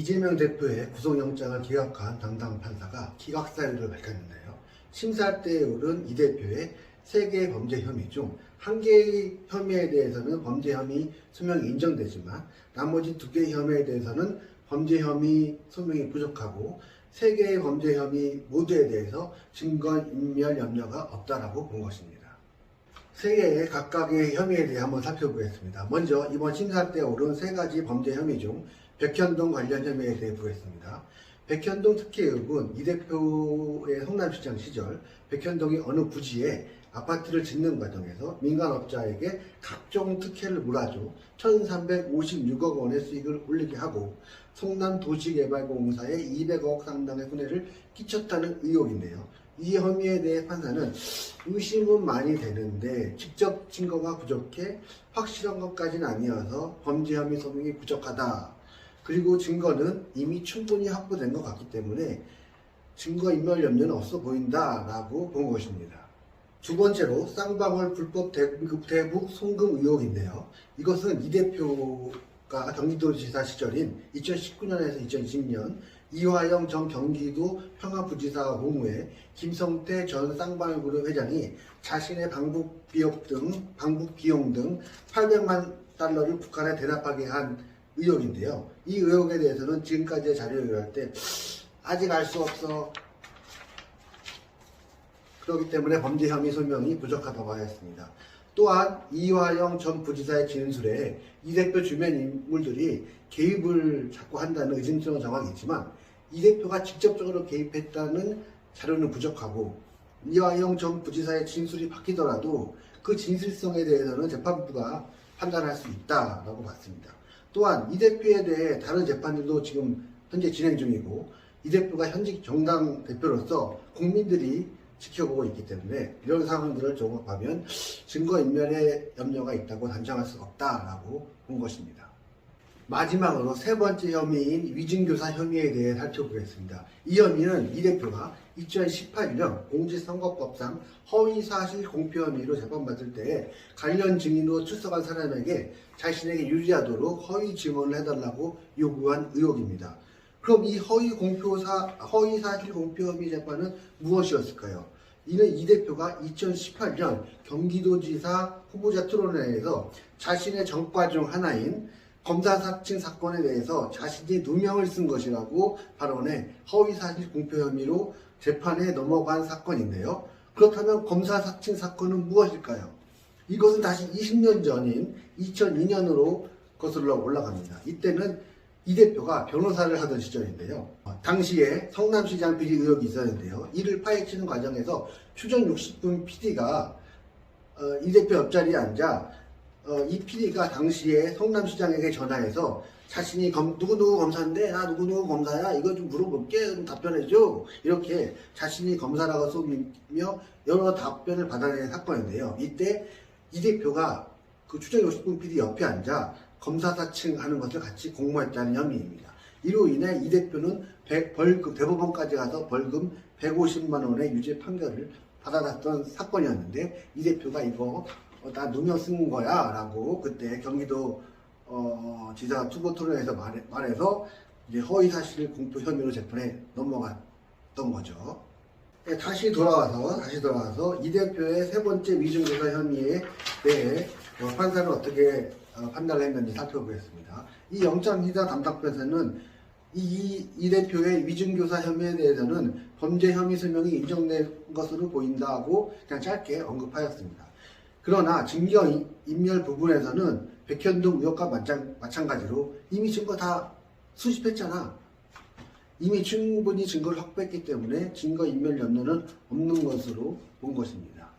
이재명 대표의 구속영장을 기각한 담당 판사가 기각 사유를 밝혔는데요. 심사 때에 오른 이 대표의 3개의 범죄 혐의 중 1개의 혐의에 대해서는 범죄 혐의 소명이 인정되지만 나머지 2개의 혐의에 대해서는 범죄 혐의 소명이 부족하고 3개의 범죄 혐의 모두에 대해서 증거인멸 염려가 없다라고 본 것입니다. 3개의 각각의 혐의에 대해 한번 살펴보겠습니다. 먼저 이번 심사 때 오른 3가지 범죄 혐의 중 백현동 관련 혐의에 대해 보겠습니다. 백현동 특혜의혹은 이 대표의 성남시장 시절 백현동이 어느 부지에 아파트를 짓는 과정에서 민간업자에게 각종 특혜를 몰아줘 1356억 원의 수익을 올리게 하고 성남도시개발공사에 200억 상당의 손해를 끼쳤다는 의혹인데요. 이 혐의에 대해 판사는 의심은 많이 되는데 직접 증거가 부족해 확실한 것까지는 아니어서 범죄 혐의 소명이 부족하다. 그리고 증거는 이미 충분히 확보된 것 같기 때문에 증거인멸 염려는 없어 보인다라고 본 것입니다. 두 번째로 쌍방울 불법 대북 송금 의혹인데요. 이것은 이 대표가 경기도지사 시절인 2019년에서 2020년 이화영 전 경기도 평화부지사 공후에 김성태 전 쌍방울그룹 회장이 자신의 방북 비용 등 800만 달러를 북한에 대납하게 한 의혹인데요. 이 의혹에 대해서는 지금까지의 자료를 요할 때 아직 알 수 없어. 그렇기 때문에 범죄 혐의 소명이 부족하다고 하였습니다. 또한 이화영 전 부지사의 진술에 이 대표 주변 인물들이 개입을 자꾸 한다는 의심스러운 정황이 있지만 이 대표가 직접적으로 개입했다는 자료는 부족하고 이화영 전 부지사의 진술이 바뀌더라도 그 진실성에 대해서는 재판부가 판단할 수 있다라고 봤습니다. 또한 이 대표에 대해 다른 재판들도 지금 현재 진행 중이고 이 대표가 현직 정당 대표로서 국민들이 지켜보고 있기 때문에 이런 상황들을 종합하면 증거인멸의 염려가 있다고 단정할 수 없다라고 본 것입니다. 마지막으로 3번째 혐의인 위증교사 혐의에 대해 살펴보겠습니다. 이 혐의는 이 대표가 2018년 공직선거법상 허위사실 공표 혐의로 재판받을 때 관련 증인으로 출석한 사람에게 자신에게 유리하도록 허위 증언을 해달라고 요구한 의혹입니다. 그럼 이 허위사실 공표 혐의 재판은 무엇이었을까요? 이는 이 대표가 2018년 경기도지사 후보자 토론회에서 자신의 정과 중 하나인 검사 사칭 사건에 대해서 자신이 누명을 쓴 것이라고 발언해 허위사실 공표 혐의로 재판에 넘어간 사건인데요. 그렇다면 검사 사칭 사건은 무엇일까요? 이것은 다시 20년 전인 2002년으로 거슬러 올라갑니다. 이때는 이 대표가 변호사를 하던 시절인데요. 당시에 성남시장 비리 의혹이 있었는데요. 이를 파헤치는 과정에서 추정 60분 PD가 이 대표 옆자리에 앉아 이 PD가 당시에 성남시장에게 전화해서 자신이 누구누구 검사인데 나 누구누구 검사야 이거 좀 물어볼게 좀 답변해줘 이렇게 자신이 검사라고 속이며 여러 답변을 받아낸 사건인데요. 이때 이 대표가 그 추정 60분 PD 옆에 앉아 검사 사칭하는 것을 같이 공모했다는 혐의입니다. 이로 인해 이 대표는 대법원까지 가서 벌금 150만 원의 유죄 판결을 받아놨던 사건이었는데 이 대표가 이거 나 누명 쓴 거야 라고 그때 경기도 지사 투고 토론에서 말해서 이제 허위사실 공표 혐의로 재판에 넘어갔던 거죠. 다시 돌아와서 이 대표의 3번째 위증교사 혐의에 대해 판사는 어떻게 판단을 했는지 살펴보겠습니다. 이 영장기자 담당 판사는 이 대표의 위증교사 혐의에 대해서는 범죄 혐의 소명이 인정된 것으로 보인다고 그냥 짧게 언급하였습니다. 그러나 증거인멸 부분에서는 백현동 의혹과 마찬가지로 이미 증거 다 수집했잖아. 이미 충분히 증거를 확보했기 때문에 증거인멸 염려는 없는 것으로 본 것입니다.